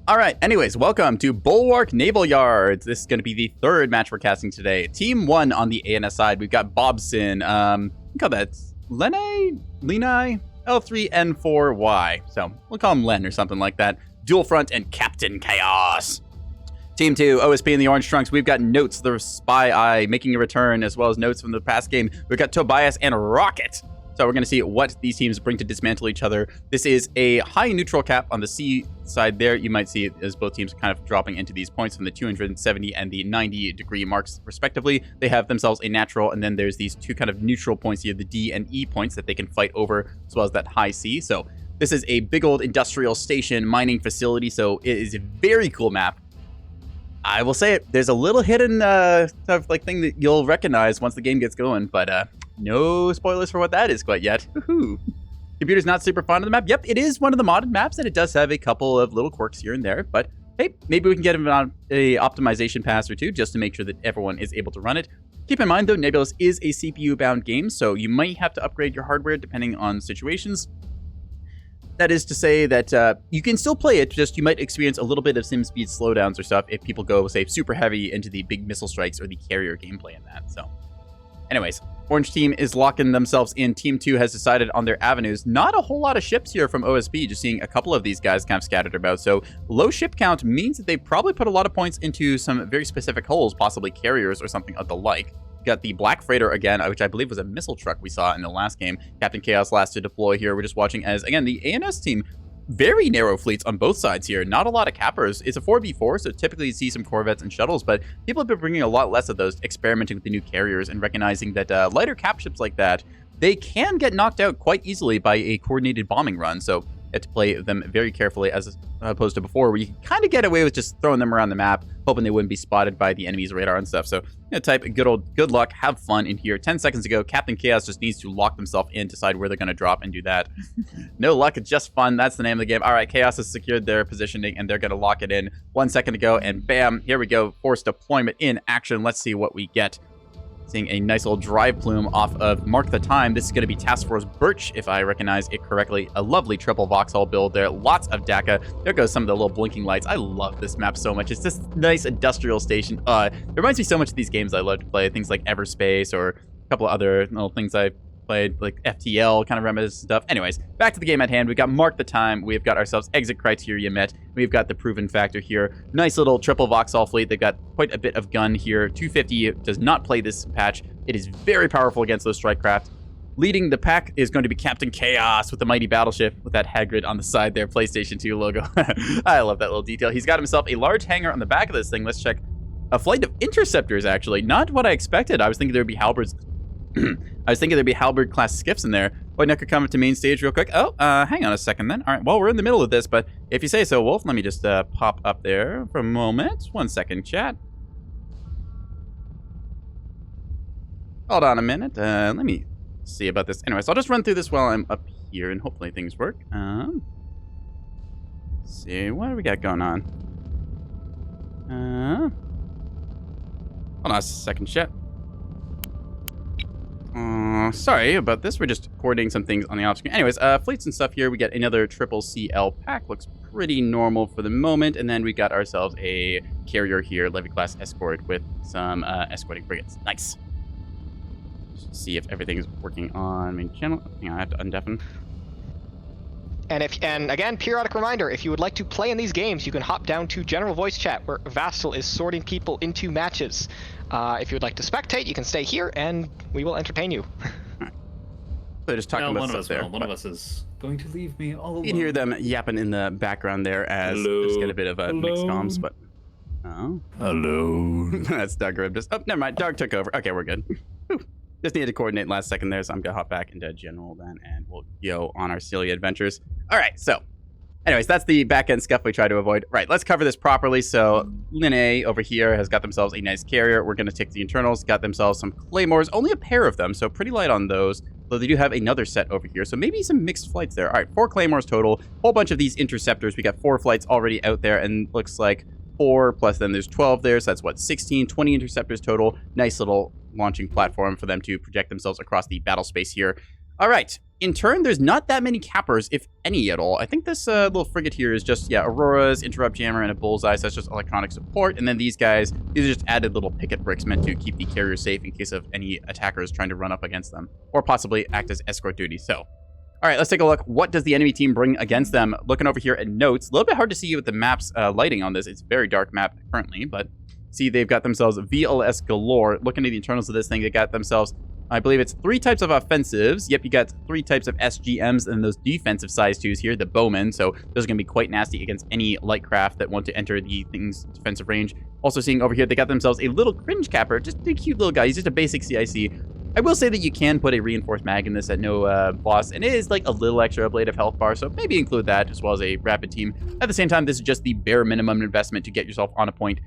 All right, anyways, welcome to Bulwark Naval Yards. This is going to be the third match we're casting today. Team 1 on the ANS side, we've got Bobson, we call that Lenai, L3N4Y. So we'll call him Len or something like that. Dual Front and Captain Chaos. Team 2, OSP in the orange trunks. We've got Notes, the Spy Eye, making a return, as well as Notes from the past game. We've got Tobias and Rocket. So we're going to see what these teams bring to dismantle each other. This is a high neutral cap on the C side there. You might see it as both teams kind of dropping into these points from the 270 and the 90 degree marks respectively. They have themselves a natural, and then there's these two kind of neutral points here, the D and E points that they can fight over, as well as that high C. So this is a big old industrial station mining facility, so it is a very cool map. I will say it, there's a little hidden thing that you'll recognize once the game gets going, but no spoilers for what that is quite yet. Woohoo! Computer's not super fond of the map. Yep, it is one of the modded maps, and it does have a couple of little quirks here and there, but hey, maybe we can get an optimization pass or two just to make sure that everyone is able to run it. Keep in mind, though, Nebulous is a CPU-bound game, so you might have to upgrade your hardware depending on situations. That is to say that you can still play it, just you might experience a little bit of sim speed slowdowns or stuff if people go, say, super heavy into the big missile strikes or the carrier gameplay in that. So, anyways, Orange team is locking themselves in. Team 2 has decided on their avenues. Not a whole lot of ships here from OSP, just seeing a couple of these guys kind of scattered about. So low ship count means that they probably put a lot of points into some very specific holes, possibly carriers or something of the like. Got the Black Freighter again, which I believe was a missile truck we saw in the last game. Captain Chaos last to deploy here. We're just watching as, again, the ANS team, very narrow fleets on both sides here. Not a lot of cappers. It's a 4v4, so typically you see some corvettes and shuttles, but people have been bringing a lot less of those, experimenting with the new carriers and recognizing that lighter cap ships like that, they can get knocked out quite easily by a coordinated bombing run. So you have to play them very carefully as opposed to before, where you can kind of get away with just throwing them around the map, hoping they wouldn't be spotted by the enemy's radar and stuff. So type good luck, have fun in here. 10 seconds ago, Captain Chaos just needs to lock themselves in, decide where they're going to drop, and do that. No luck, just fun. That's the name of the game. All right, Chaos has secured their positioning, and they're going to lock it in. 1 second to go, and bam, here we go. Forced deployment in action. Let's see what we get. Seeing a nice little drive plume off of Mark the Time. This is going to be Task Force Birch, if I recognize it correctly. A lovely triple Vauxhall build there. Lots of DACA. There goes some of the little blinking lights. I love this map so much. It's this nice industrial station. It reminds me so much of these games I love to play. Things like Everspace or a couple of other little things I played, like FTL, kind of reminiscent stuff. Anyways, back to the game at hand. We've got Mark the Time. We've got ourselves exit criteria met. We've got the proven factor here. Nice little triple Vauxhall fleet. They've got quite a bit of gun here. 250 does not play this patch. It is very powerful against those strike craft. Leading the pack is going to be Captain Chaos with the mighty battleship with that Hagrid on the side there, PlayStation 2 logo. I love that little detail. He's got himself a large hangar on the back of this thing. Let's check. A flight of interceptors, actually. Not what I expected. I was thinking there'd be halberds. I was thinking there'd be halberd class skiffs in there. Boy, Neko, come to main stage real quick. Oh, hang on a second then. All right, well, we're in the middle of this, but if you say so, Wolf, let me just pop up there for a moment. 1 second, chat. Hold on a minute. Let me see about this. Anyways, I'll just run through this while I'm up here, and hopefully things work. Let's see, what do we got going on? Hold on a second, chat. Sorry about this. We're just coordinating some things on the off screen. Anyways, fleets and stuff here. We got another triple CL pack. Looks pretty normal for the moment. And then we got ourselves a carrier here, Levy class escort with some escorting frigates. Nice. Just see if everything's working on main channel. Hang on, I have to undeafen. And again, periodic reminder, if you would like to play in these games, you can hop down to general voice chat where Vastal is sorting people into matches. If you would like to spectate, you can stay here and we will entertain you. Right. They're just talking about stuff there. One of us is going to leave me all alone. You can hear them yapping in the background there as just get a bit of a mixed comms, but hello. That's Doug Ribdus. Oh, never mind. Doug took over. Okay, we're good. Just needed to coordinate last second there, so I'm gonna hop back into general then, and we'll go on our silly adventures. All right, so anyways, that's the back-end scuff we try to avoid. Right, let's cover this properly. So Linne over here has got themselves a nice carrier. We're gonna take the internals, got themselves some claymores, only a pair of them, so pretty light on those. Though they do have another set over here, so maybe some mixed flights there. All right, 4 claymores total, whole bunch of these interceptors. We got 4 flights already out there, and looks like 4 plus then there's 12 there, so that's what, 16, 20 interceptors total. Nice little launching platform for them to project themselves across the battle space here. All right. In turn, there's not that many cappers, if any at all. I think this little frigate here is just, Auroras, Interrupt Jammer, and a Bullseye, so that's just electronic support. And then these guys, these are just added little picket bricks meant to keep the carrier safe in case of any attackers trying to run up against them, or possibly act as escort duty. So, all right, let's take a look. What does the enemy team bring against them? Looking over here at notes, a little bit hard to see with the map's lighting on this. It's a very dark map currently, but see, they've got themselves VLS galore. Looking at the internals of this thing, they got themselves, I believe it's 3 types of offensives. Yep, you got 3 types of SGMs and those defensive size 2s here, the bowmen. So those are going to be quite nasty against any light craft that want to enter the thing's defensive range. Also seeing over here, they got themselves a little cringe capper, just a cute little guy. He's just a basic CIC. I will say that you can put a reinforced mag in this at no loss, and it is like a little extra ablative health bar, so maybe include that as well as a rapid team. At the same time, this is just the bare minimum investment to get yourself on a point.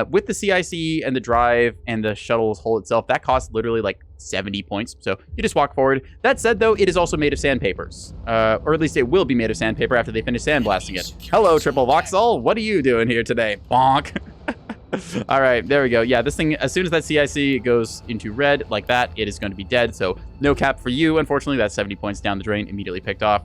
With the CIC and the drive and the shuttle's hull itself, that costs literally like 70 points. So you just walk forward. That said, though, it is also made of sandpapers. Or at least it will be made of sandpaper after they finish sandblasting it. Hello, Triple Vauxhall. What are you doing here today? Bonk. All right, there we go. Yeah, this thing, as soon as that CIC goes into red like that, it is going to be dead. So no cap for you. Unfortunately, that's 70 points down the drain, immediately picked off.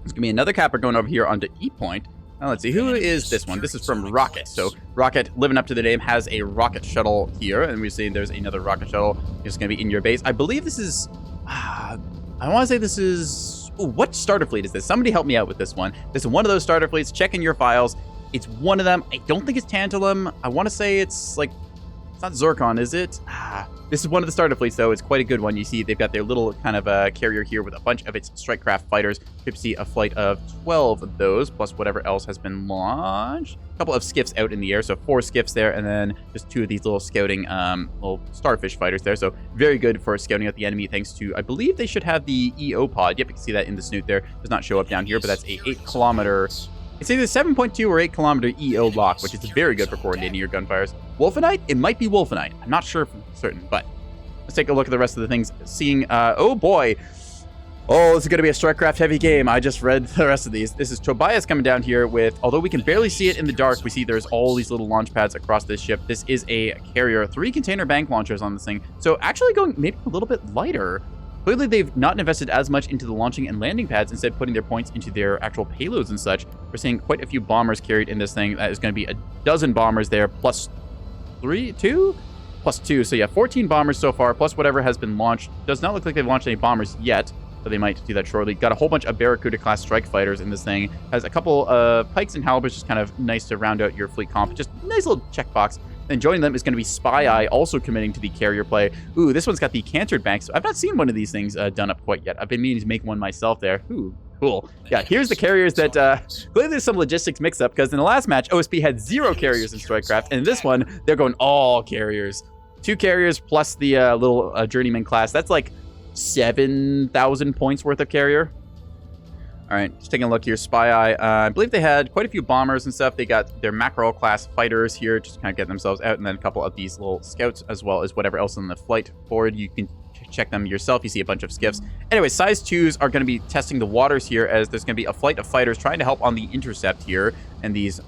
There's going to be another capper going over here onto E point. Now, let's see, who is this one? This is from Rocket. So Rocket, living up to the name, has a rocket shuttle here. And we see there's another rocket shuttle. It's going to be in your base. I believe this is, I want to say this is, ooh, what starter fleet is this? Somebody help me out with this one. This is one of those starter fleets. Check in your files. It's one of them. I don't think it's Tantalum. I want to say it's like, it's not Zircon, is it? This is one of the starter fleets, though. It's quite a good one. You see, they've got their little kind of carrier here with a bunch of its strike craft fighters. You can see a flight of 12 of those, plus whatever else has been launched. A couple of skiffs out in the air, so 4 skiffs there, and then just 2 of these little scouting little starfish fighters there. So very good for scouting out the enemy, thanks to, I believe they should have the EO pod. Yep, you can see that in the snoot there. Does not show up down here, but that's a 8-kilometer... It's either 7.2 or 8-kilometer EO lock, which is very good for coordinating your gunfires. Wolfenite? It might be Wolfenite. I'm not sure for certain, but let's take a look at the rest of the things. Seeing, oh boy. Oh, this is going to be a Strikecraft heavy game. I just read the rest of these. This is Tobias coming down here with, although we can barely see it in the dark, we see there's all these little launch pads across this ship. This is a carrier, 3 container bank launchers on this thing. So actually going maybe a little bit lighter. Clearly, they've not invested as much into the launching and landing pads, instead putting their points into their actual payloads and such. We're seeing quite a few bombers carried in this thing. That is going to be a dozen bombers there, plus 2? Plus 2. So yeah, 14 bombers so far, plus whatever has been launched. Does not look like they've launched any bombers yet, but they might do that shortly. Got a whole bunch of Barracuda-class strike fighters in this thing. Has a couple of pikes and halberds, just kind of nice to round out your fleet comp. Just a nice little checkbox. And joining them is going to be Spy Eye, also committing to the carrier play. Ooh, this one's got the cantered banks. I've not seen one of these things done up quite yet. I've been meaning to make one myself there. Ooh, cool. Yeah, here's the carriers that, clearly there's some logistics mix-up, because in the last match, OSP had 0 carriers in Strikecraft, and in this one, they're going all carriers. 2 carriers plus the little journeyman class. That's like 7,000 points worth of carrier. All right, just taking a look here. Spy Eye. I believe they had quite a few bombers and stuff. They got their mackerel class fighters here, just kind of get themselves out, and then a couple of these little scouts, as well as whatever else on the flight board. You can check them yourself. You see a bunch of skiffs. Anyway, size 2s are going to be testing the waters here, as there's going to be a flight of fighters trying to help on the intercept here, and these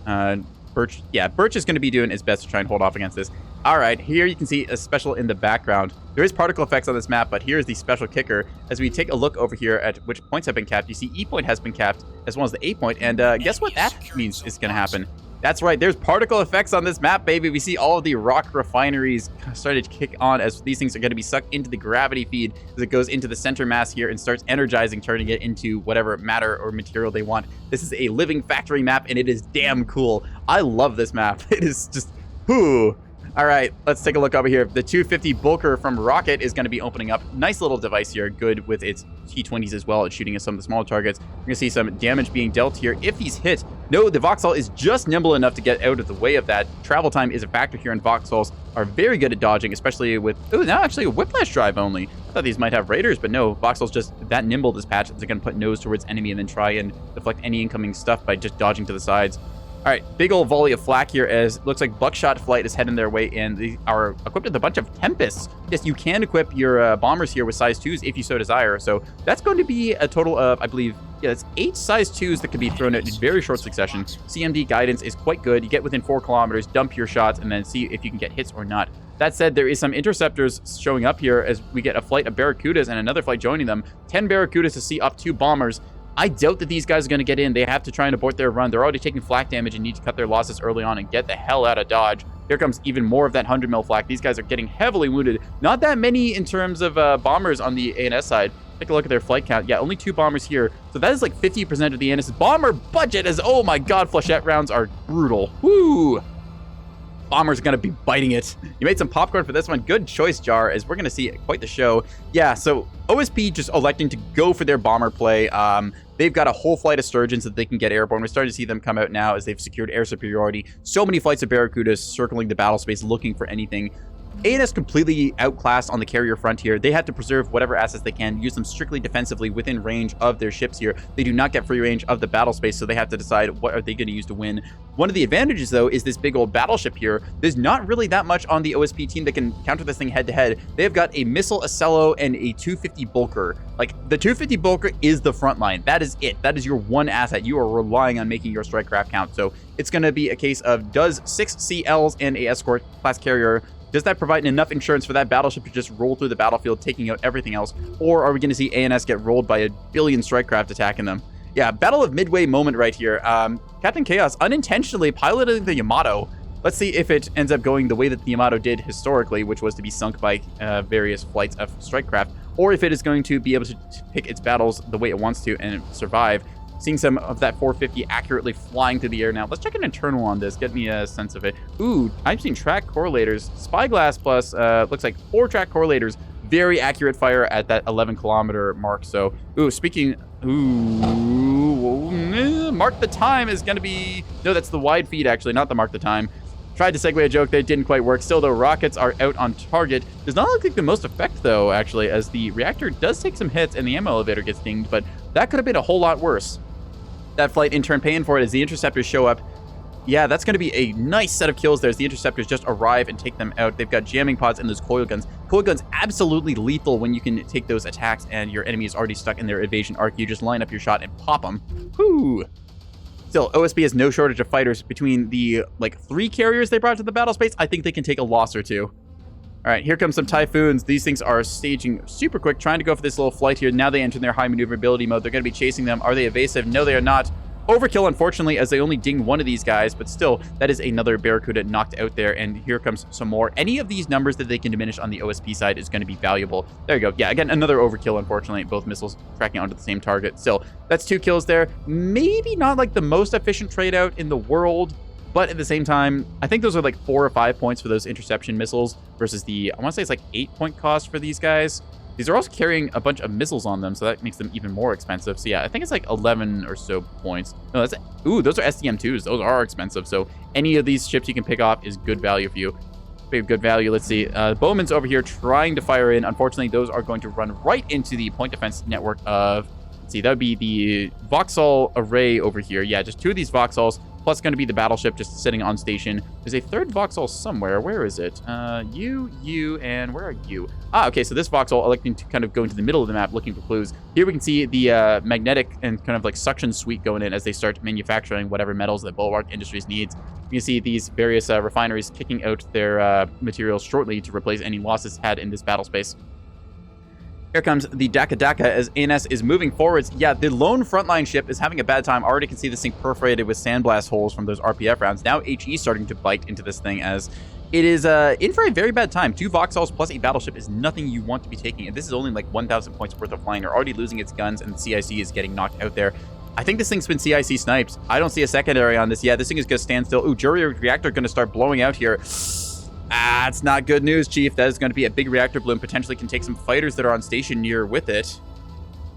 Birch. Yeah, Birch is going to be doing his best to try and hold off against this. All right, here you can see a special in the background. There is particle effects on this map, but here's the special kicker. As we take a look over here at which points have been capped, you see E point has been capped, as well as the A point, and guess what that means is going to happen? That's right, there's particle effects on this map, baby. We see all of the rock refineries started to kick on, as these things are going to be sucked into the gravity feed as it goes into the center mass here and starts energizing, turning it into whatever matter or material they want. This is a living factory map, and it is damn cool. I love this map. It is just, whoo. All right, let's take a look over here. The 250 Bulker from Rocket is going to be opening up. Nice little device here, good with its T-20s as well. It's shooting at some of the smaller targets. We're going to see some damage being dealt here if he's hit. No, the Vauxhall is just nimble enough to get out of the way of that. Travel time is a factor here, and Vauxhalls are very good at dodging, especially with, oh, now actually a whiplash drive only. I thought these might have raiders, but no, Vauxhall's just that nimble this patch. They're going to put nose towards enemy and then try and deflect any incoming stuff by just dodging to the sides. All All right, big old volley of flak here as it looks like Buckshot Flight is heading their way in. They are equipped with a bunch of Tempests. Yes, you can equip your bombers here with size 2s if you so desire. So that's going to be a total of, I believe, yeah, it's 8 size 2s that can be thrown out in very short succession. CMD guidance is quite good. You get within 4 kilometers, dump your shots, and then see if you can get hits or not. That said, there is some interceptors showing up here as we get a flight of Barracudas and another flight joining them. 10 Barracudas to see up 2 bombers. I doubt that these guys are going to get in. They have to try and abort their run. They're already taking flak damage and need to cut their losses early on and get the hell out of Dodge. Here comes even more of that 100 mil flak. These guys are getting heavily wounded. Not that many in terms of bombers on the ANS side. Take a look at their flight count. Yeah, only 2 bombers here. So that is like 50% of the ANS bomber budget as, oh my god, flechette rounds are brutal. Woo! Bombers are going to be biting it. You made some popcorn for this one. Good choice, Jar, as we're going to see quite the show. Yeah, so OSP just electing to go for their bomber play. They've got a whole flight of Sturgeons that they can get airborne. We're starting to see them come out now as they've secured air superiority. So many flights of Barracudas circling the battle space looking for anything. ANS completely outclassed on the carrier front here. They have to preserve whatever assets they can, use them strictly defensively within range of their ships here. They do not get free range of the battle space, so they have to decide what are they going to use to win. One of the advantages, though, is this big old battleship here. There's not really that much on the OSP team that can counter this thing head-to-head. They have got a missile Acello and a 250 Bulker. Like, the 250 Bulker is the front line. That is it. That is your one asset. You are relying on making your strike craft count. So it's going to be a case of, does 6 CLs and a escort class carrier, does that provide enough insurance for that battleship to just roll through the battlefield, taking out everything else? Or are we going to see ANS get rolled by a billion strike craft attacking them? Yeah, Battle of Midway moment right here. Captain Chaos unintentionally piloting the Yamato. Let's see if it ends up going the way that the Yamato did historically, which was to be sunk by various flights of strike craft, or if it is going to be able to pick its battles the way it wants to and survive. Seeing some of that 450 accurately flying through the air now. Let's check an internal on this, get me a sense of it. Ooh, I've seen track correlators. Spyglass plus, looks like 4 track correlators. Very accurate fire at that 11 kilometer mark. So, mark the time is going to be... No, that's the wide feed, actually, not the mark the time. Tried to segue a joke there, didn't quite work. Still, the rockets are out on target. Does not look like the most effect, though, actually, as the reactor does take some hits and the ammo elevator gets dinged, but that could have been a whole lot worse. That flight in turn paying for it as the interceptors show up. Yeah, that's going to be a nice set of kills there as the interceptors just arrive and take them out. They've got jamming pods and those coil guns. Coil guns absolutely lethal when you can take those attacks and your enemy is already stuck in their evasion arc. You just line up your shot and pop them. Whoo! Still, OSB has no shortage of fighters. Between the, 3 carriers they brought to the battle space, I think they can take a loss or 2. All right, here comes some Typhoons. These things are staging super quick, trying to go for this little flight here. Now they enter their high maneuverability mode. They're going to be chasing them. Are they evasive? No, they are not. Overkill, unfortunately, as they only dinged one of these guys, but still, that is another Barracuda knocked out there, and here comes some more. Any of these numbers that they can diminish on the OSP side is going to be valuable. There you go. Yeah, again, another overkill, unfortunately. Both missiles tracking onto the same target. Still, that's 2 kills there. Maybe not like the most efficient trade out in the world, but at the same time, I think those are like 4 or 5 points for those interception missiles versus the, I want to say it's like 8-point cost for these guys. These are also carrying a bunch of missiles on them, so that makes them even more expensive. So yeah, I think it's like 11 or so points. No, that's, ooh, those are SDM2s. Those are expensive. So any of these ships you can pick off is good value for you. Good value. Let's see. Bowman's over here trying to fire in. Unfortunately, those are going to run right into the point defense network of, let's see, that would be the Vauxhall array over here. Yeah, just 2 of these Vauxhalls. Plus going to be the battleship just sitting on station. There's a 3rd Vauxhall somewhere. Where is it? You, and where are you? Ah, okay, so this Vauxhall electing to kind of go into the middle of the map looking for clues. Here we can see the magnetic and kind of like suction suite going in as they start manufacturing whatever metals that Bulwark Industries needs. You can see these various refineries kicking out their materials shortly to replace any losses had in this battle space. Here comes the Daka Daka as ANS is moving forwards. Yeah, the lone frontline ship is having a bad time. Already can see this thing perforated with sandblast holes from those RPF rounds. Now HE starting to bite into this thing as it is in for a very bad time. 2 Vauxhalls plus a battleship is nothing you want to be taking. And this is only like 1,000 points worth of flying. You're already losing its guns and the CIC is getting knocked out there. I think this thing's been CIC sniped. I don't see a secondary on this. Yeah, this thing is going to stand still. Ooh, jury reactor going to start blowing out here. Ah, it's not good news, Chief. That is going to be a big reactor bloom. Potentially can take some fighters that are on station near with it.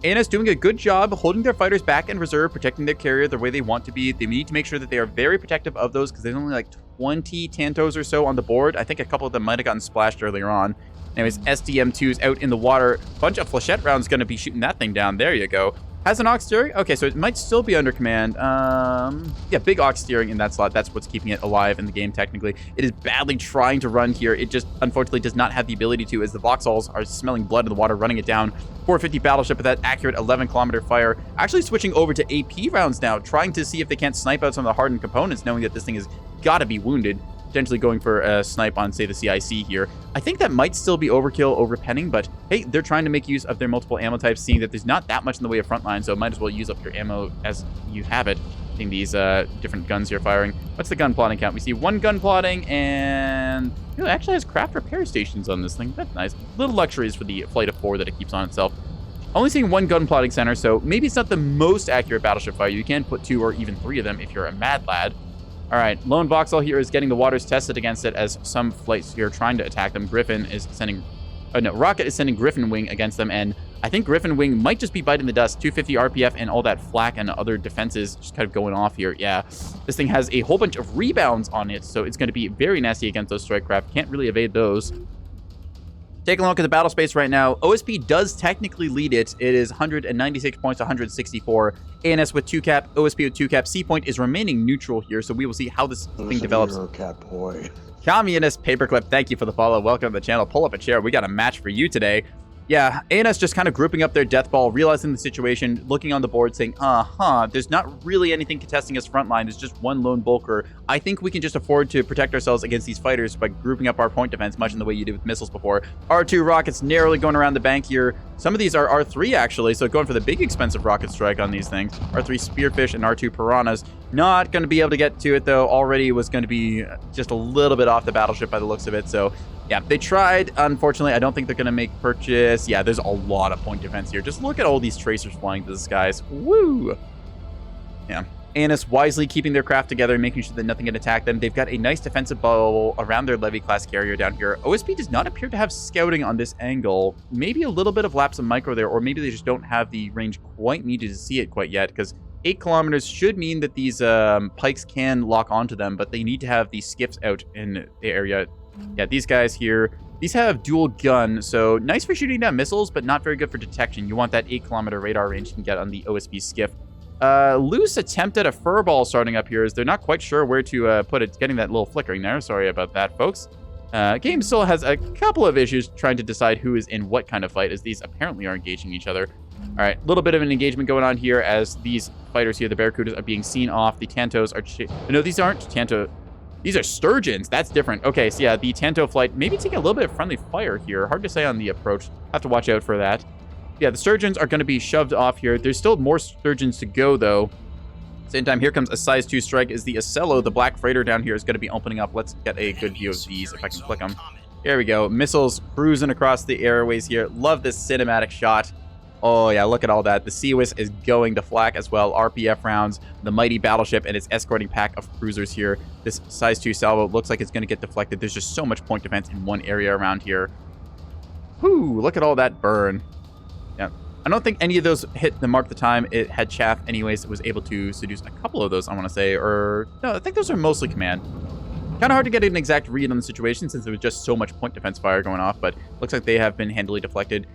ANS doing a good job holding their fighters back in reserve, protecting their carrier the way they want to be. They need to make sure that they are very protective of those because there's only like 20 Tantos or so on the board. I think a couple of them might have gotten splashed earlier on. Anyways, SDM2's out in the water. Bunch of flechette rounds going to be shooting that thing down. There you go. Has an aux steering? Okay, so it might still be under command. Yeah, big aux steering in that slot. That's what's keeping it alive in the game, technically. It is badly trying to run here. It just, unfortunately, does not have the ability to, as the Vauxhalls are smelling blood in the water, running it down. 450 battleship with that accurate 11-kilometer fire. Actually switching over to AP rounds now, trying to see if they can't snipe out some of the hardened components, knowing that this thing has got to be wounded. Potentially going for a snipe on, say, the CIC here. I think that might still be overkill over penning, but hey, they're trying to make use of their multiple ammo types, seeing that there's not that much in the way of frontline, so might as well use up your ammo as you have it. Seeing these different guns here firing. What's the gun plotting count? We see 1 gun plotting, and it actually has craft repair stations on this thing. That's nice. Little luxuries for the flight of 4 that it keeps on itself. Only seeing 1 gun plotting center, so maybe it's not the most accurate battleship fire. You can put 2 or even 3 of them if you're a mad lad. All right, Lone Vauxhall here is getting the waters tested against it as some flights here are trying to attack them. Griffin is sending... Rocket is sending Griffin Wing against them, and I think Griffin Wing might just be biting the dust. 250 RPF and all that flak and other defenses just kind of going off here. Yeah, this thing has a whole bunch of rebounds on it, so it's going to be very nasty against those strike craft. Can't really evade those. Taking a look at the battle space right now, OSP does technically lead it. It is 196 points, 164. ANS with 2 cap, OSP with 2 cap. C point is remaining neutral here, so we will see how this thing develops. Cat boy. Communist Paperclip, thank you for the follow. Welcome to the channel. Pull up a chair. We got a match for you today. Yeah, ANS just kind of grouping up their death ball, realizing the situation, looking on the board, saying, there's not really anything contesting us frontline. There's just 1 lone bulker. I think we can just afford to protect ourselves against these fighters by grouping up our point defense, much in the way you did with missiles before. R2 rockets narrowly going around the bank here. Some of these are R3, actually, so going for the big expensive rocket strike on these things. R3 Spearfish and R2 Piranhas. Not going to be able to get to it, though. Already was going to be just a little bit off the battleship by the looks of it, so... yeah, they tried. Unfortunately, I don't think they're going to make purchase. Yeah, there's a lot of point defense here. Just look at all these tracers flying to the skies. Woo! Yeah. ANS wisely keeping their craft together, making sure that nothing can attack them. They've got a nice defensive bubble around their Levy-class carrier down here. OSP does not appear to have scouting on this angle. Maybe a little bit of lapse of micro there, or maybe they just don't have the range quite needed to see it quite yet, because 8 kilometers should mean that these pikes can lock onto them, but they need to have these skiffs out in the area. Yeah, these guys here, these have dual gun, so nice for shooting down missiles, but not very good for detection. You want that 8-kilometer radar range you can get on the OSP skiff. Loose attempt at a furball starting up here, as they're not quite sure where to put it, getting that little flickering there. Sorry about that, folks. Game still has a couple of issues trying to decide who is in what kind of fight, as these apparently are engaging each other. All right, a little bit of an engagement going on here as these fighters here, the Barracudas, are being seen off. The Tantos are... no, these aren't Tanto... these are Sturgeons. That's different. Okay, so yeah, the Tanto flight maybe taking a little bit of friendly fire here. Hard to say on the approach. Have to watch out for that. Yeah, the Sturgeons are going to be shoved off here. There's still more Sturgeons to go, though. Same time, here comes a size 2 strike. Is the Ocello, the black freighter down here, is going to be opening up. Let's get a good view of these if I can click them. There we go. Missiles cruising across the airways here. Love this cinematic shot. Oh, yeah, look at all that. The Seawis is going to flak as well. RPF rounds, the mighty battleship, and its escorting pack of cruisers here. This size 2 salvo looks like it's going to get deflected. There's just so much point defense in one area around here. Whoo, look at all that burn. Yeah, I don't think any of those hit the mark the time. It had chaff anyways. It was able to seduce a couple of those, I want to say. Or, no, I think those are mostly command. Kind of hard to get an exact read on the situation since there was just so much point defense fire going off, but looks like they have been handily deflected.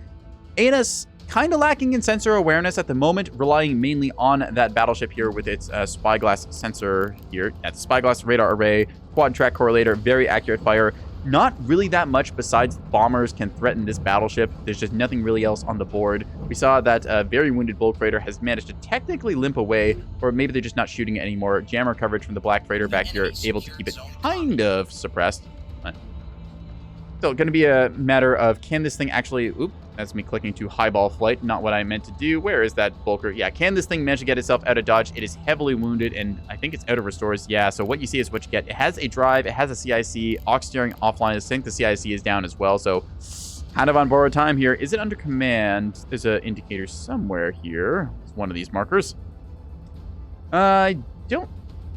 ANS kind of lacking in sensor awareness at the moment, relying mainly on that battleship here with its spyglass sensor here. At the spyglass radar array, quad track correlator, very accurate fire. Not really that much besides bombers can threaten this battleship. There's just nothing really else on the board. We saw that very wounded bulk freighter has managed to technically limp away, or maybe they're just not shooting it anymore. Jammer coverage from the black freighter back here, able to keep it kind of suppressed. So going to be a matter of, can this thing actually... Oop, that's me clicking to highball flight. Not what I meant to do. Where is that bulker? Yeah, can this thing manage to get itself out of dodge? It is heavily wounded, and I think it's out of restores. Yeah, so what you see is what you get. It has a drive. It has a CIC. Aux steering offline. I think the CIC is down as well, so kind of on borrowed time here. Is it under command? There's an indicator somewhere here. It's one of these markers. I don't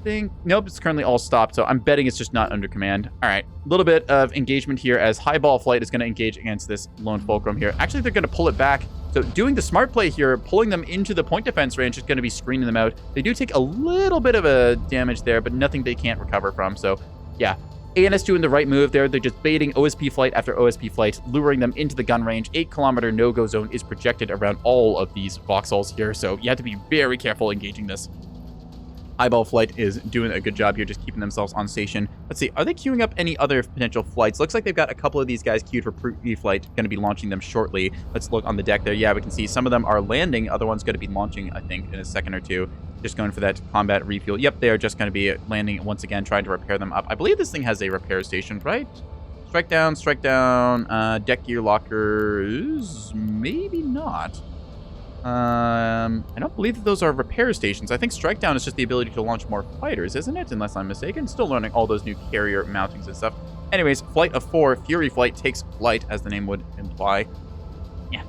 think... Nope, it's currently all stopped, so I'm betting it's just not under command. All right, a little bit of engagement here as highball flight is going to engage against this lone fulcrum here. Actually, they're going to pull it back. So doing the smart play here, pulling them into the point defense range is going to be screening them out. They do take a little bit of a damage there, but nothing they can't recover from. So yeah, ANS doing the right move there. They're just baiting OSP flight after OSP flight, luring them into the gun range. 8-kilometer no-go zone is projected around all of these Vauxhalls here, so you have to be very careful engaging this. Eyeball flight is doing a good job here, just keeping themselves on station. Let's see, are they queuing up any other potential flights? Looks like they've got a couple of these guys queued for pre-flight, going to be launching them shortly. Let's look on the deck there. Yeah, we can see some of them are landing. Other ones going to be launching, I think, in a second or two. Just going for that combat refuel. Yep, they are just going to be landing once again, trying to repair them up. I believe this thing has a repair station, right? Strike down, deck gear lockers, maybe not. I don't believe that those are repair stations. I think strike down is just the ability to launch more fighters, isn't it? Unless I'm mistaken. Still learning all those new carrier mountings and stuff. Anyways, flight of 4, Fury flight takes flight, as the name would imply. Yeah.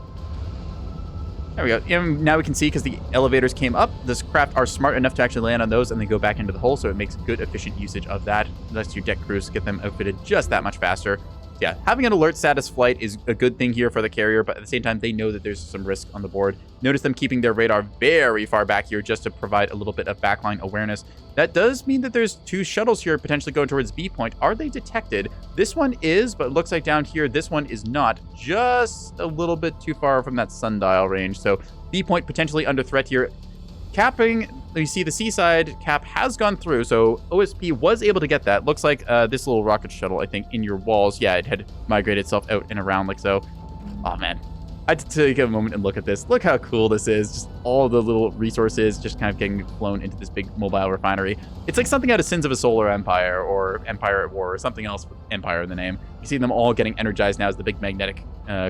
There we go. And now we can see, because the elevators came up, this craft are smart enough to actually land on those and then go back into the hull, so it makes good, efficient usage of that. Lets your deck crews get them outfitted just that much faster. Yeah, having an alert status flight is a good thing here for the carrier, but at the same time, they know that there's some risk on the board. Notice them keeping their radar very far back here just to provide a little bit of backline awareness. That does mean that there's 2 shuttles here potentially going towards B point. Are they detected? This one is, but it looks like down here, this one is not. Just a little bit too far from that sundial range. So B point potentially under threat here. Capping, you see the seaside cap has gone through, so OSP was able to get that. Looks like this little rocket shuttle, I think, in your walls, yeah, it had migrated itself out and around like so. Oh, man. I had to take a moment and look at this. Look how cool this is. Just all the little resources just kind of getting flown into this big mobile refinery. It's like something out of Sins of a Solar Empire or Empire at War or something else with Empire in the name. You see them all getting energized now as the big magnetic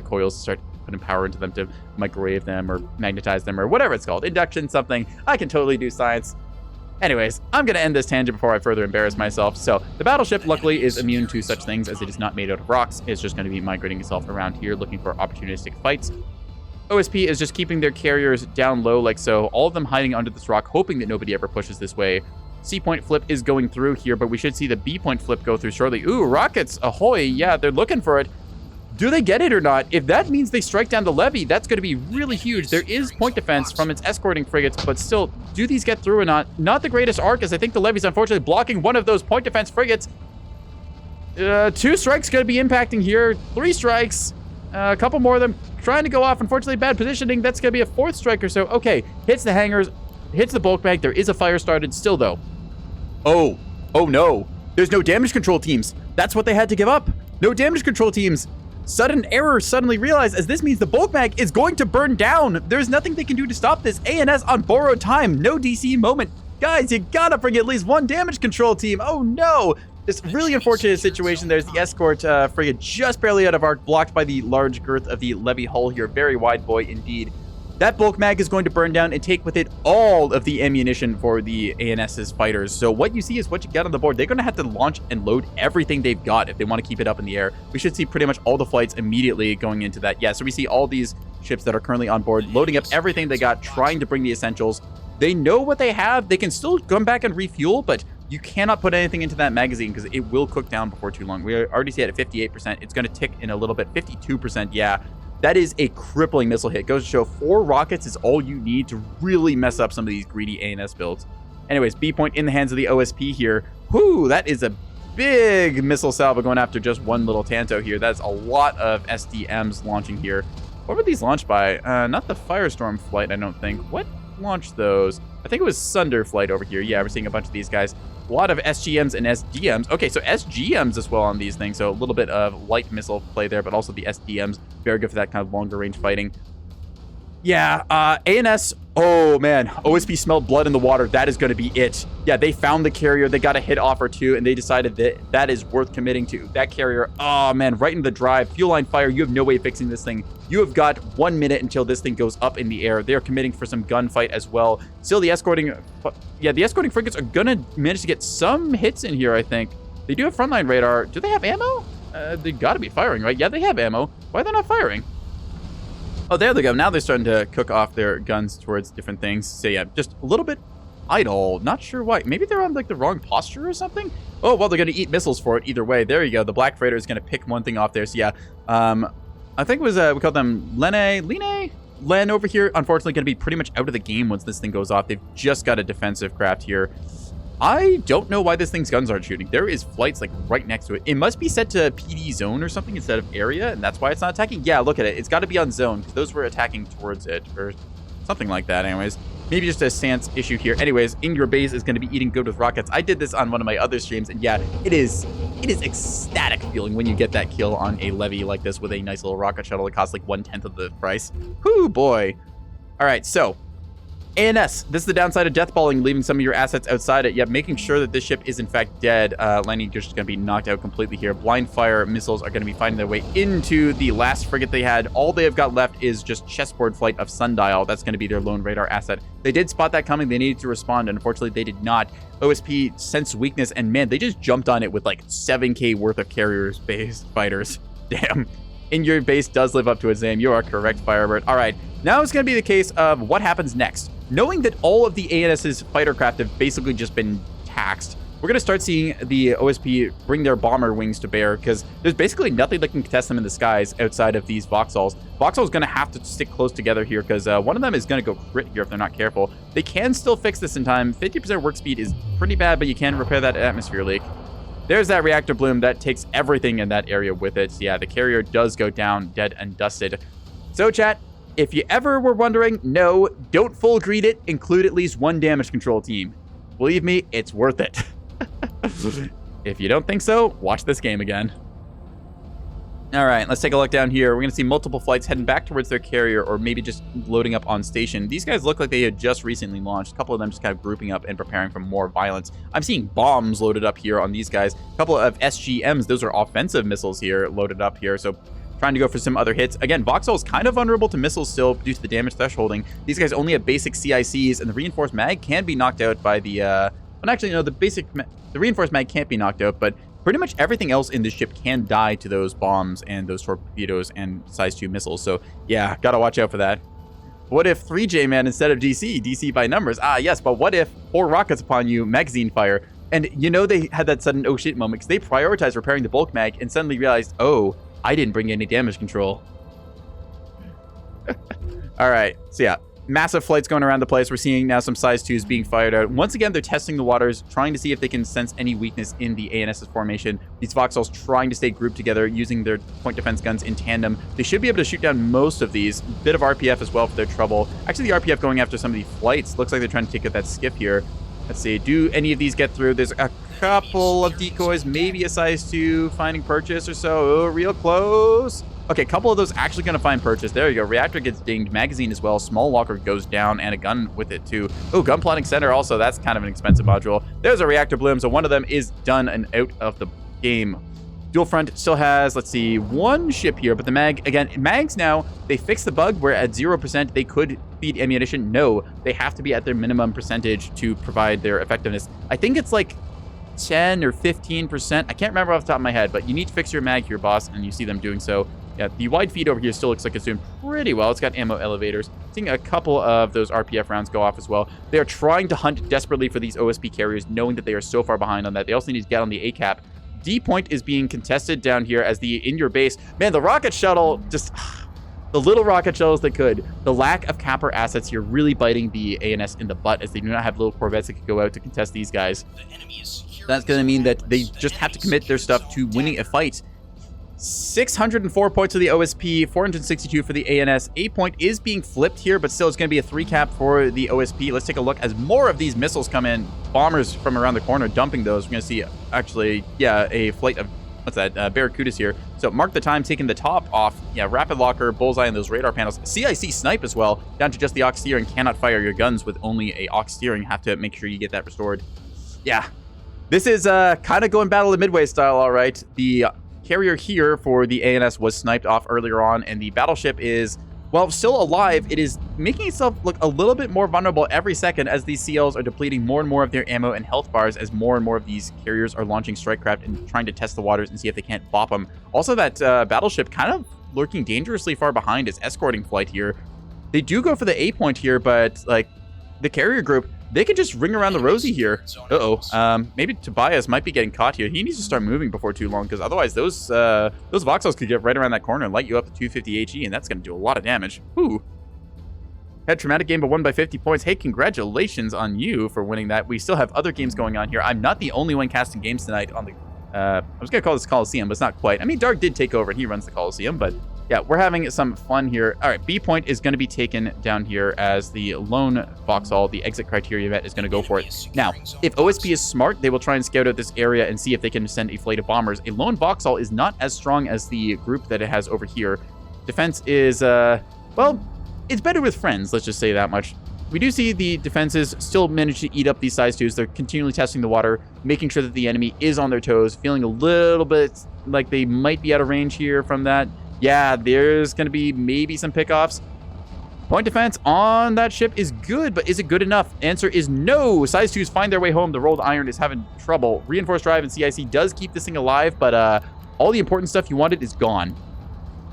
coils start putting power into them to microwave them or magnetize them or whatever it's called. Induction, something. I can totally do science. Anyways, I'm going to end this tangent before I further embarrass myself. So the battleship, luckily, is immune to such things as it is not made out of rocks. It's just going to be migrating itself around here looking for opportunistic fights. OSP is just keeping their carriers down low like so, all of them hiding under this rock, hoping that nobody ever pushes this way. C point flip is going through here, but we should see the B point flip go through shortly. Ooh, rockets, ahoy. Yeah, they're looking for it. Do they get it or not? If that means they strike down the levee, that's going to be really huge. There is point defense from its escorting frigates, but still, do these get through or not? Not the greatest arc, as I think the levee's unfortunately blocking one of those point defense frigates. 2 strikes going to be impacting here. 3 strikes. A couple more of them trying to go off. Unfortunately, bad positioning. That's going to be a 4th strike or so. Okay, hits the hangars, hits the bulk bag. There is a fire started still, though. Oh no. There's no damage control teams. That's what they had to give up. No damage control teams. Sudden error suddenly realized, as this means the bulk mag is going to burn down. There's nothing they can do to stop this. ANS on borrowed time. No DC moment. Guys, you gotta bring at least 1 damage control team. Oh no. This really unfortunate situation. There's the escort frigate just barely out of arc, blocked by the large girth of the levee hull here. Very wide boy indeed. That bulk mag is going to burn down and take with it all of the ammunition for the ANS's fighters. So what you see is what you get on the board. They're going to have to launch and load everything they've got if they want to keep it up in the air. We should see pretty much all the flights immediately going into that. Yeah, so we see all these ships that are currently on board, loading up everything they got, trying to bring the essentials. They know what they have. They can still come back and refuel, but you cannot put anything into that magazine because it will cook down before too long. We already see it at 58%. It's going to tick in a little bit. 52%, yeah. That is a crippling missile hit. Goes to show 4 rockets is all you need to really mess up some of these greedy ANS builds. Anyways, B point in the hands of the OSP here. Whoo, that is a big missile salvo going after just one little Tanto here. That's a lot of SDMs launching here. What were these launched by? Not the Firestorm flight, I don't think. What launched those? I think it was Sunder flight over here. Yeah, we're seeing a bunch of these guys. A lot of SGMs and SDMs. Okay, so SGMs as well on these things. So a little bit of light missile play there, but also the SDMs. Very good for that kind of longer range fighting. Yeah, ANS, oh man, OSP smelled blood in the water. That is going to be it. Yeah, they found the carrier. They got a hit off or 2, and they decided that that is worth committing to. That carrier, oh man, right in the drive. Fuel line fire, you have no way of fixing this thing. You have got 1 minute until this thing goes up in the air. They're committing for some gunfight as well. Still, the escorting frigates are going to manage to get some hits in here, I think. They do have frontline radar. Do they have ammo? They got to be firing, right? Yeah, they have ammo. Why are they not firing? Oh, there they go. Now they're starting to cook off their guns towards different things. So yeah, just a little bit idle. Not sure why. Maybe they're on like the wrong posture or something. Oh, well, they're going to eat missiles for it either way. There you go. The Black Freighter is going to pick one thing off there. So yeah, I think it was, we called them Len over here. Unfortunately, going to be pretty much out of the game once this thing goes off. They've just got a defensive craft here. I don't know why this thing's guns aren't shooting. There is flights like right next to it. It must be set to PD zone or something instead of area, and that's why it's not attacking. Yeah, look at it. It's got to be on zone because those were attacking towards it or something like that. Anyways, maybe just a stance issue here. Anyways, in your base is going to be eating good with rockets. I did this on one of my other streams, and yeah, it is ecstatic feeling when you get that kill on a levy like this with a nice little rocket shuttle that costs like 1/10 of the price. Whoo, boy. All right, so ANS, this is the downside of deathballing, leaving some of your assets outside it, yet making sure that this ship is in fact dead. Landing gear is going to be knocked out completely here. Blind fire missiles are going to be finding their way into the last frigate they had. All they have got left is just chessboard flight of Sundial. That's going to be their lone radar asset. They did spot that coming. They needed to respond, and unfortunately they did not. OSP sensed weakness, and man, they just jumped on it with like 7k worth of carriers-based fighters. Damn. In your base does live up to its name. You are correct, Firebird. All right, now it's going to be the case of what happens next. Knowing that all of the ANS's fighter craft have basically just been taxed, we're going to start seeing the OSP bring their bomber wings to bear because there's basically nothing that can contest them in the skies outside of these Vauxhalls. Vauxhall's going to have to stick close together here because one of them is going to go crit here if they're not careful. They can still fix this in time. 50% work speed is pretty bad, but you can repair that atmosphere leak. There's that reactor bloom that takes everything in that area with it. Yeah, the carrier does go down dead and dusted. So, chat, if you ever were wondering, no, don't full greed it. Include at least one damage control team. Believe me, it's worth it. If you don't think so, watch this game again. All right, let's take a look down here. We're going to see multiple flights heading back towards their carrier or maybe just loading up on station. These guys look like they had just recently launched. A couple of them just kind of grouping up and preparing for more violence. I'm seeing bombs loaded up here on these guys. A couple of SGMs, those are offensive missiles here, loaded up here. So trying to go for some other hits. Again, Vauxhall is kind of vulnerable to missiles still due to the damage thresholding. These guys only have basic CICs, and the reinforced mag can be knocked out by the... well, actually, no, the reinforced mag can't be knocked out, but pretty much everything else in this ship can die to those bombs and those torpedoes and size 2 missiles. So, yeah, gotta watch out for that. What if 3J man instead of DC? DC by numbers. Ah, yes, but what if 4 rockets upon you, magazine fire? And you know they had that sudden oh shit moment because they prioritized repairing the bulk mag and suddenly realized, oh, I didn't bring any damage control. All right, so yeah, massive flights going around the place. We're seeing now some size 2s being fired out. Once again, they're testing the waters, trying to see if they can sense any weakness in the ANS's formation. These Vauxhalls trying to stay grouped together, using their point defense guns in tandem. They should be able to shoot down most of these. Bit of RPF as well for their trouble. Actually, the RPF going after some of these flights. Looks like they're trying to take out that skiff here. Let's see, do any of these get through? There's a couple of decoys, maybe a size 2 finding purchase or so. Oh, real close. Okay, a couple of those actually going to find purchase. There you go. Reactor gets dinged. Magazine as well. Small walker goes down and a gun with it too. Oh, gun plotting center also. That's kind of an expensive module. There's a reactor bloom. So one of them is done and out of the game. Dual front still has, let's see, 1 ship here, but the mag, again, mags now, they fixed the bug where at 0% they could feed ammunition. No, they have to be at their minimum percentage to provide their effectiveness. I think it's like 10 or 15%. I can't remember off the top of my head, but you need to fix your mag here, boss, and you see them doing so. Yeah, the wide feed over here still looks like it's doing pretty well. It's got ammo elevators. Seeing a couple of those RPF rounds go off as well. They are trying to hunt desperately for these OSP carriers, knowing that they are so far behind on that. They also need to get on the ACAP. D point is being contested down here as the in your base. Man, the rocket shuttle just... The little rocket shuttles that could. The lack of capper assets here really biting the ANS in the butt as they do not have little corvettes that could go out to contest these guys. That's going to mean that they just have to commit their stuff to winning a fight. 604 points for the OSP, 462 for the ANS. 8 point is being flipped here, but still it's going to be a 3 cap for the OSP. Let's take a look as more of these missiles come in. Bombers from around the corner dumping those. We're going to see, actually, yeah, a flight of, what's that, Barracudas here. So mark the time, taking the top off. Yeah, rapid locker, bullseye on those radar panels. CIC snipe as well, down to just the aux steering. Cannot fire your guns with only a aux steering. Have to make sure you get that restored. Yeah, this is kind of going Battle of Midway style, all right. The carrier here for the ANS was sniped off earlier on, and the battleship is, well, still alive. It is making itself look a little bit more vulnerable every second as these CLs are depleting more and more of their ammo and health bars as more and more of these carriers are launching strike craft and trying to test the waters and see if they can't bop them. Also, that battleship kind of lurking dangerously far behind is escorting flight here. They do go for the A point here, but like the carrier group, they can just ring around the rosy here. Maybe Tobias might be getting caught here. He needs to start moving before too long, because otherwise those Vauxhalls could get right around that corner and light you up to 250 HE, and that's going to do a lot of damage. Whew. Had a traumatic game but won by 50 points. Hey, congratulations on you for winning that. We still have other games going on here. I'm not the only one casting games tonight on the... I was going to call this Coliseum, but it's not quite. I mean, Dark did take over and he runs the Coliseum, but yeah, we're having some fun here. All right, B point is going to be taken down here as the lone Vauxhall, the exit criteria event, is going to go for it. Now, if OSP is smart, they will try and scout out this area and see if they can send a flight of bombers. A lone Vauxhall is not as strong as the group that it has over here. Defense is, well, it's better with friends, let's just say that much. We do see the defenses still manage to eat up these size 2s. They're continually testing the water, making sure that the enemy is on their toes, feeling a little bit like they might be out of range here from that. Yeah, there's going to be maybe some pickoffs. Point defense on that ship is good, but is it good enough? Answer is no. Size 2s find their way home. The rolled iron is having trouble. Reinforced drive and CIC does keep this thing alive, but all the important stuff you wanted is gone.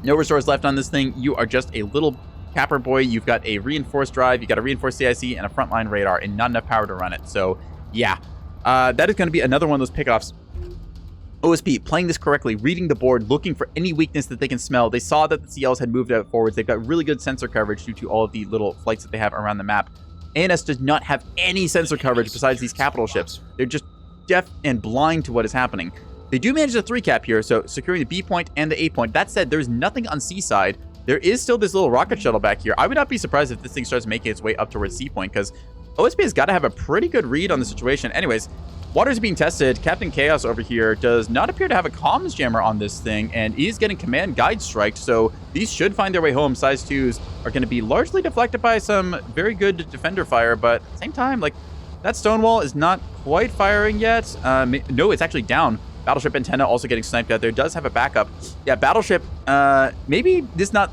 No restores left on this thing. You are just a little capper boy. You've got a reinforced drive, you got a reinforced CIC, and a frontline radar, and not enough power to run it. So, yeah, that is going to be another one of those pickoffs. OSP playing this correctly, reading the board, looking for any weakness that they can smell. They saw that the CLs had moved out forwards. They've got really good sensor coverage due to all of the little flights that they have around the map. ANS does not have any sensor coverage besides these capital ships. They're just deaf and blind to what is happening. They do manage a 3-cap here, so securing the B point and the A point. That said, there's nothing on C side. There is still this little rocket shuttle back here. I would not be surprised if this thing starts making its way up towards C point, because OSP has got to have a pretty good read on the situation. Anyways, water's being tested. Captain Chaos over here does not appear to have a comms jammer on this thing, and he's getting command guide striked, so these should find their way home. Size 2s are going to be largely deflected by some very good defender fire, but at the same time, like, that Stonewall is not quite firing yet. No, it's actually down. Battleship antenna also getting sniped out there. Does have a backup. Yeah, Battleship, maybe this not...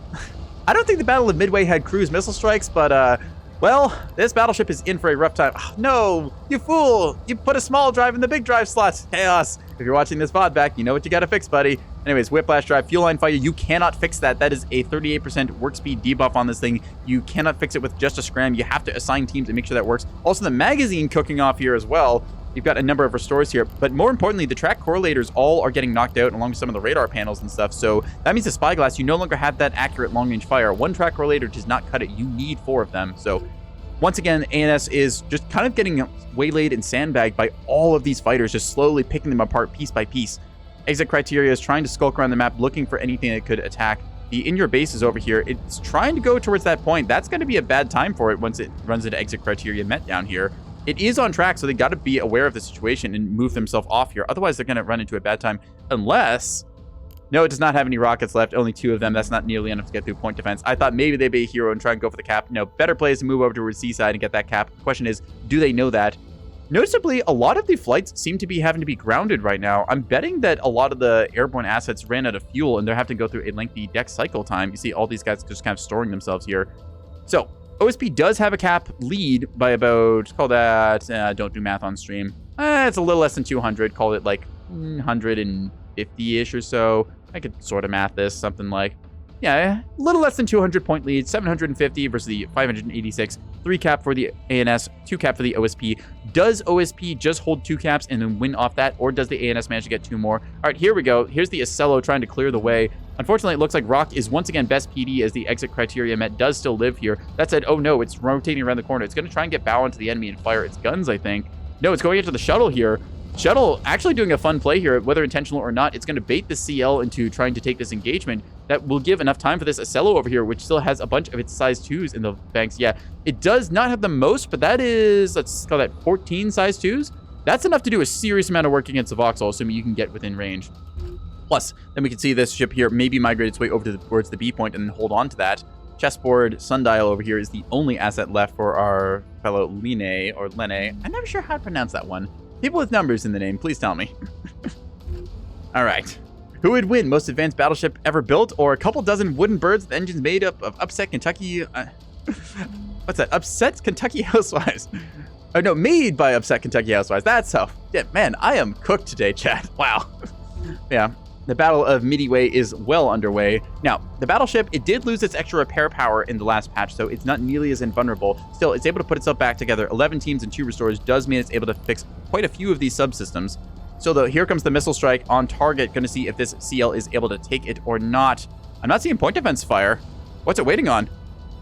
I don't think the Battle of Midway had cruise missile strikes, but, well, this battleship is in for a rough time. Oh, no, you fool! You put a small drive in the big drive slot. Chaos. If you're watching this VOD back, you know what you gotta fix, buddy. Anyways, whiplash drive, fuel line fire, you cannot fix that. That is a 38% work speed debuff on this thing. You cannot fix it with just a scram. You have to assign teams and make sure that works. Also, the magazine cooking off here as well. You've got a number of restores here, but more importantly, the track correlators all are getting knocked out along with some of the radar panels and stuff. So that means the spyglass, you no longer have that accurate long-range fire. One track correlator does not cut it. You need 4 of them. So once again, ANS is just kind of getting waylaid and sandbagged by all of these fighters, just slowly picking them apart piece by piece. Exit criteria is trying to skulk around the map, looking for anything that could attack. The in your base is over here. It's trying to go towards that point. That's going to be a bad time for it once it runs into exit criteria met down here. It is on track, so they got to be aware of the situation and move themselves off here. Otherwise, they're going to run into a bad time. Unless... No, it does not have any rockets left. Only 2 of them. That's not nearly enough to get through point defense. I thought maybe they'd be a hero and try and go for the cap. No, better play is to move over to the seaside and get that cap. The question is, do they know that? Noticeably, a lot of the flights seem to be having to be grounded right now. I'm betting that a lot of the airborne assets ran out of fuel and they're having to go through a lengthy deck cycle time. You see all these guys just kind of storing themselves here. So... OSP does have a cap lead by about, call that, don't do math on stream. It's a little less than 200. Call it like 150-ish or so. I could sort of math this, something like, yeah, a little less than 200 point lead, 750 versus the 586. 3 cap for the ANS, 2 cap for the OSP. Does OSP just hold 2 caps and then win off that, or does the ANS manage to get 2 more? All right, here we go. Here's the Acello trying to clear the way. Unfortunately, it looks like Rock is once again best PD as the exit criteria met does still live here. That said, oh no, it's rotating around the corner. It's going to try and get bow into the enemy and fire its guns, I think. No, it's going into the shuttle here. Shuttle actually doing a fun play here, whether intentional or not. It's going to bait the CL into trying to take this engagement. That will give enough time for this Acello over here, which still has a bunch of its size 2s in the banks. Yeah, it does not have the most, but that is, let's call that 14 size 2s. That's enough to do a serious amount of work against the Vauxhall, assuming you can get within range. Plus, then we can see this ship here maybe migrate its way over towards the B point and hold on to that. Chessboard Sundial over here is the only asset left for our fellow Lene, or Lene. I'm never sure how to pronounce that one. People with numbers in the name, please tell me. All right. Who would win? Most advanced battleship ever built, or a couple dozen wooden birds with engines made up of upset Kentucky... what's that? Upset Kentucky Housewives. Oh, no, made by upset Kentucky Housewives. That's how... Yeah, man, I am cooked today, chat. Wow. Yeah. The Battle of Midway is well underway. Now, the battleship, it did lose its extra repair power in the last patch, so it's not nearly as invulnerable. Still, it's able to put itself back together. 11 teams and 2 restores does mean it's able to fix quite a few of these subsystems. So, though, here comes the missile strike on target. Going to see if this CL is able to take it or not. I'm not seeing point defense fire. What's it waiting on?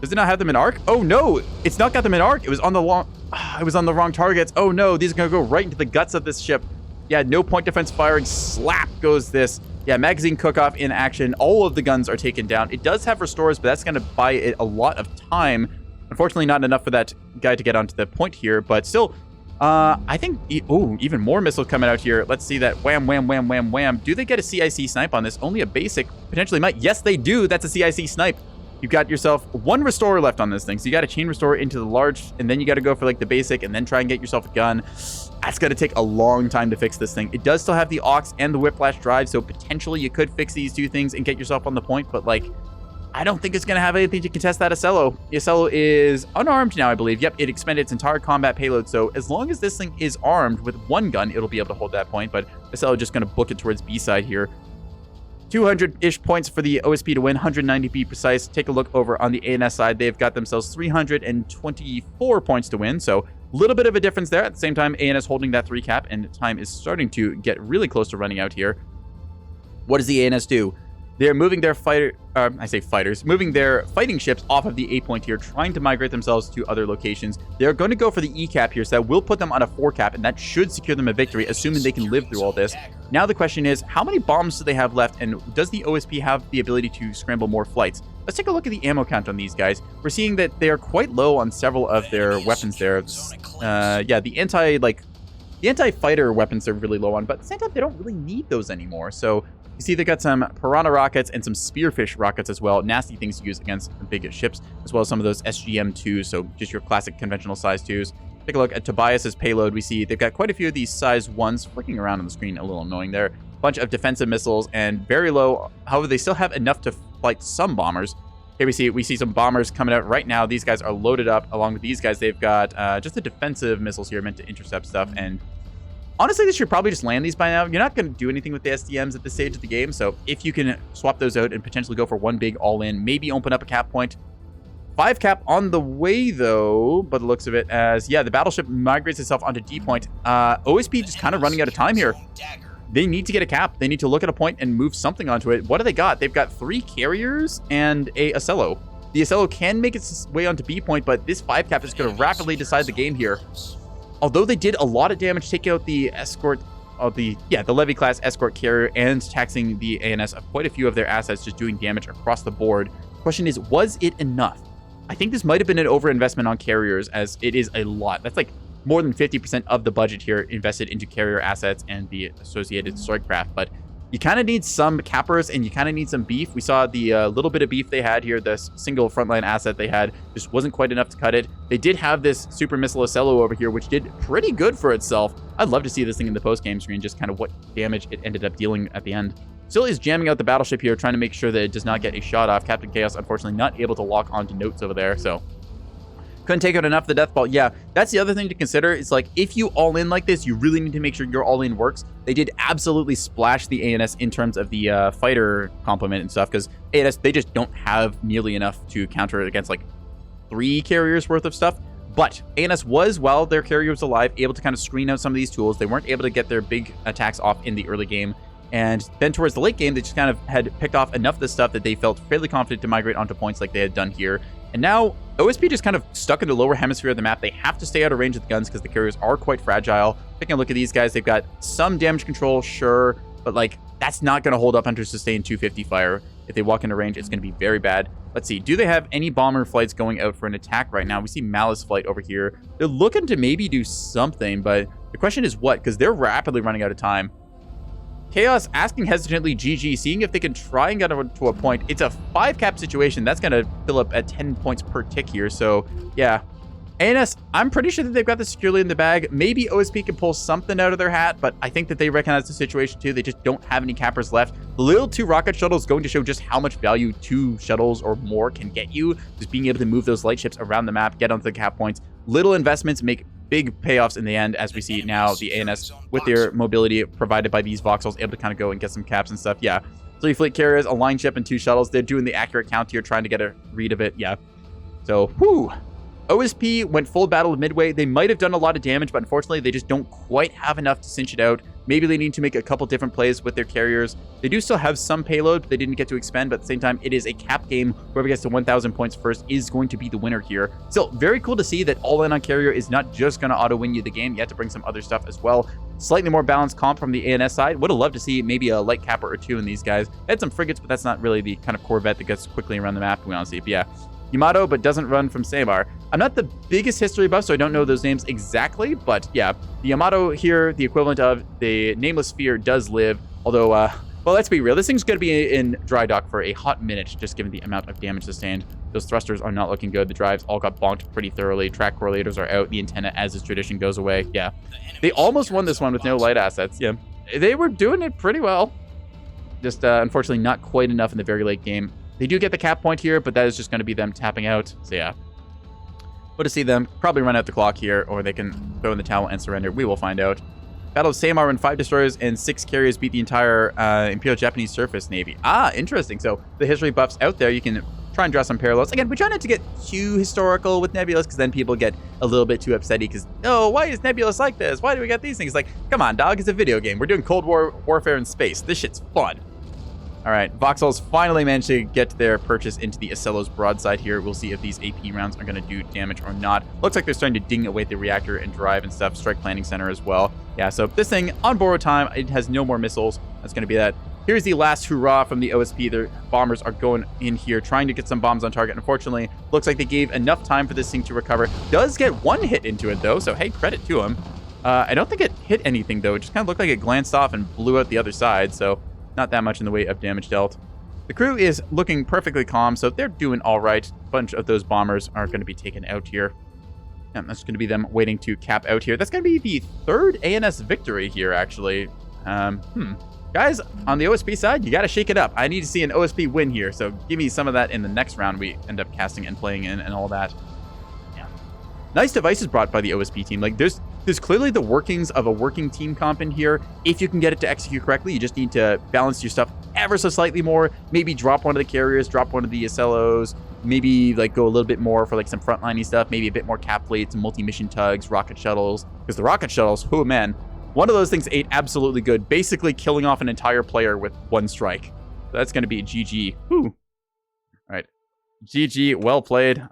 Does it not have them in arc? Oh no, it's not got them in arc. It was on the wrong targets. Oh no, these are gonna go right into the guts of this ship. Yeah, no point defense firing. Slap goes this. Yeah, magazine cook-off in action. All of the guns are taken down. It does have restores, but that's gonna buy it a lot of time. Unfortunately, not enough for that guy to get onto the point here, but still, I think, even more missiles coming out here. Let's see that. Wham, wham, wham, wham, wham. Do they get a CIC snipe on this? Only a basic potentially might. Yes, they do. That's a CIC snipe. You've got yourself one restorer left on this thing. So you got to chain restore into the large, and then you got to go for like the basic, and then try and get yourself a gun. That's going to take a long time to fix this thing. It does still have the aux and the whiplash drive, so potentially you could fix these two things and get yourself on the point, but like, I don't think it's going to have anything to contest that Ocello. The Ocello is unarmed now, I believe. Yep, it expended its entire combat payload, so as long as this thing is armed with one gun, it'll be able to hold that point, but Ocello just going to book it towards B side here. 200-ish points for the OSP to win, 190 to be precise. Take a look over on the ANS side. They've got themselves 324 points to win, so a little bit of a difference there. At the same time, ANS holding that 3 cap, and time is starting to get really close to running out here. What does the ANS do? They're moving their moving their fighting ships off of the A point here, trying to migrate themselves to other locations. They're going to go for the E cap here, so that will put them on a 4 cap, and that should secure them a victory, assuming they can live through all this. Now the question is, how many bombs do they have left, and does the OSP have the ability to scramble more flights? Let's take a look at the ammo count on these guys. We're seeing that they are quite low on several of their weapons there. Yeah, the anti-fighter weapons they're really low on, but at the same time, they don't really need those anymore. So you see they got some Piranha rockets and some Spearfish rockets as well. Nasty things to use against big ships, as well as some of those SGM-2s, so just your classic conventional size 2s. Take a look at Tobias's payload. We see they've got quite a few of these size 1s flicking around on the screen, a little annoying there. Bunch of defensive missiles and very low. However, they still have enough to fight some bombers. Here we see some bombers coming out right now. These guys are loaded up. Along with these guys, they've got just the defensive missiles here meant to intercept stuff. And honestly, they should probably just land these by now. You're not going to do anything with the SDMs at this stage of the game, so if you can swap those out and potentially go for one big all-in, maybe open up a cap point. 5 cap on the way, though, by the looks of it, as, yeah, the battleship migrates itself onto D point. OSP just kind of running out of time here. They need to get a cap. They need to look at a point and move something onto it. What do they got? They've got 3 carriers and a Ocello. The Ocello can make its way onto B point, but this 5 cap is going to rapidly decide the game here. Although they did a lot of damage taking out the escort of the Levy class escort carrier and taxing the ANS of quite a few of their assets, just doing damage across the board. Question is, was it enough? I think this might have been an overinvestment on carriers, as it is a lot. That's like more than 50% of the budget here invested into carrier assets and the associated strike craft. But you kind of need some cappers and you kind of need some beef. We saw the little bit of beef they had here, the single frontline asset they had, just wasn't quite enough to cut it. They did have this super missile Ocello over here, which did pretty good for itself. I'd love to see this thing in the post-game screen, just kind of what damage it ended up dealing at the end. Still is jamming out the battleship here, trying to make sure that it does not get a shot off. Captain Chaos, unfortunately, not able to lock onto notes over there, so couldn't take out enough of the death ball. Yeah, that's the other thing to consider. It's like, if you all in like this, you really need to make sure your all in works. They did absolutely splash the ANS in terms of the fighter complement and stuff, because ANS, they just don't have nearly enough to counter it against like 3 carriers worth of stuff. But ANS was, while their carrier was alive, able to kind of screen out some of these tools. They weren't able to get their big attacks off in the early game. And then towards the late game, they just kind of had picked off enough of the stuff that they felt fairly confident to migrate onto points like they had done here. And now OSP just kind of stuck in the lower hemisphere of the map. They have to stay out of range of the guns because the carriers are quite fragile. Taking a look at these guys, they've got some damage control, sure, but like that's not going to hold up under sustained 250 fire. If they walk into range, it's going to be very bad. Let's see. Do they have any bomber flights going out for an attack right now? We see Malice flight over here. They're looking to maybe do something, but the question is what? Because they're rapidly running out of time. Chaos asking hesitantly GG, seeing if they can try and get to a point. It's a 5 cap situation. That's going to fill up at 10 points per tick here. So, yeah. ANS, I'm pretty sure that they've got this securely in the bag. Maybe OSP can pull something out of their hat, but I think that they recognize the situation too. They just don't have any cappers left. The little 2 rocket shuttles going to show just how much value 2 shuttles or more can get you. Just being able to move those light ships around the map, get onto the cap points. Little investments make big payoffs in the end, as we see now the ANS with their mobility provided by these voxels able to kind of go and get some caps and stuff. Yeah, 3 fleet carriers, a line ship, and 2 shuttles. They're doing the accurate count here, trying to get a read of it. Yeah, so whew, OSP went full battle midway. They might have done a lot of damage, but unfortunately, they just don't quite have enough to cinch it out. Maybe they need to make a couple different plays with their carriers. They do still have some payload, but they didn't get to expend. But at the same time, it is a cap game. Whoever gets to 1,000 points first is going to be the winner here. Still, very cool to see that all in on carrier is not just going to auto-win you the game. You have to bring some other stuff as well. Slightly more balanced comp from the ANS side. Would have loved to see maybe a light capper or two in these guys. Had some frigates, but that's not really the kind of corvette that gets quickly around the map, we want to see. But yeah, Yamato, but doesn't run from Samar. I'm not the biggest history buff, so I don't know those names exactly, but yeah, the Yamato here, the equivalent of the Nameless Sphere, does live, although, well, let's be real, this thing's going to be in dry dock for a hot minute, just given the amount of damage sustained. Those thrusters are not looking good. The drives all got bonked pretty thoroughly. Track correlators are out. The antenna, as is tradition, goes away. Yeah, they almost won this one with no light assets. Yeah, they were doing it pretty well. Just, unfortunately, not quite enough in the very late game. They do get the cap point here, but that is just going to be them tapping out. So yeah, we'll just see them probably run out the clock here, or they can throw in the towel and surrender. We will find out. Battle of Samar when 5 destroyers and 6 carriers beat the entire Imperial Japanese Surface Navy. Ah, interesting. So the history buffs out there, you can try and draw some parallels. Again, we try not to get too historical with Nebulous, because then people get a little bit too upsetty because, oh, why is Nebulous like this? Why do we get these things? Like, come on, dog, it's a video game. We're doing Cold War warfare in space. This shit's fun. All right, Voxels finally managed to get their purchase into the Acello's broadside here. We'll see if these AP rounds are going to do damage or not. Looks like they're starting to ding away the reactor and drive and stuff. Strike planning center as well. Yeah, so this thing on borrowed time, it has no more missiles. That's going to be that. Here's the last hurrah from the OSP. Their bombers are going in here, trying to get some bombs on target. Unfortunately, looks like they gave enough time for this thing to recover. Does get one hit into it, though, so hey, credit to him. I don't think it hit anything, though. It just kind of looked like it glanced off and blew out the other side, so not that much in the way of damage dealt. The crew is looking perfectly calm, so they're doing all right. A bunch of those bombers are going to be taken out here. And that's going to be them waiting to cap out here. That's going to be the 3rd ANS victory here, actually. Guys, on the OSP side, you got to shake it up. I need to see an OSP win here, so give me some of that in the next round we end up casting and playing in and all that. Yeah. Nice devices brought by the OSP team. Like, there's clearly the workings of a working team comp in here. If you can get it to execute correctly, you just need to balance your stuff ever so slightly more. Maybe drop one of the carriers, drop one of the Acellos, maybe like go a little bit more for like some frontliney stuff, maybe a bit more cap fleets, multi-mission tugs, rocket shuttles. Because the rocket shuttles, oh man, one of those things ate absolutely good, basically killing off an entire player with one strike. So that's going to be GG. Whew. All right. GG, well played.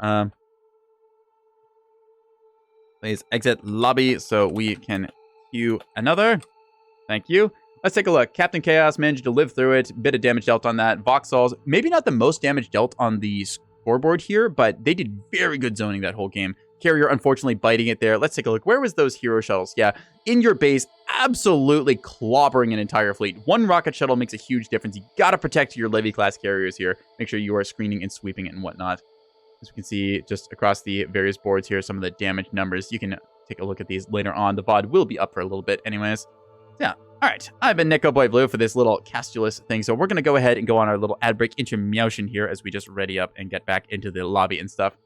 Please exit lobby so we can queue another. Thank you. Let's take a look. Captain Chaos managed to live through it. Bit of damage dealt on that. Voxels, maybe not the most damage dealt on the scoreboard here, but they did very good zoning that whole game. Carrier, unfortunately, biting it there. Let's take a look. Where was those hero shuttles? Yeah, in your base, absolutely clobbering an entire fleet. One rocket shuttle makes a huge difference. You got to protect your Levy class carriers here. Make sure you are screening and sweeping it and whatnot. As we can see just across the various boards here, some of the damage numbers. You can take a look at these later on. The VOD will be up for a little bit anyways. Yeah. All right. I've been NekoboyBlue for this little Castulus thing. So we're going to go ahead and go on our little ad break intermission here as we just ready up and get back into the lobby and stuff.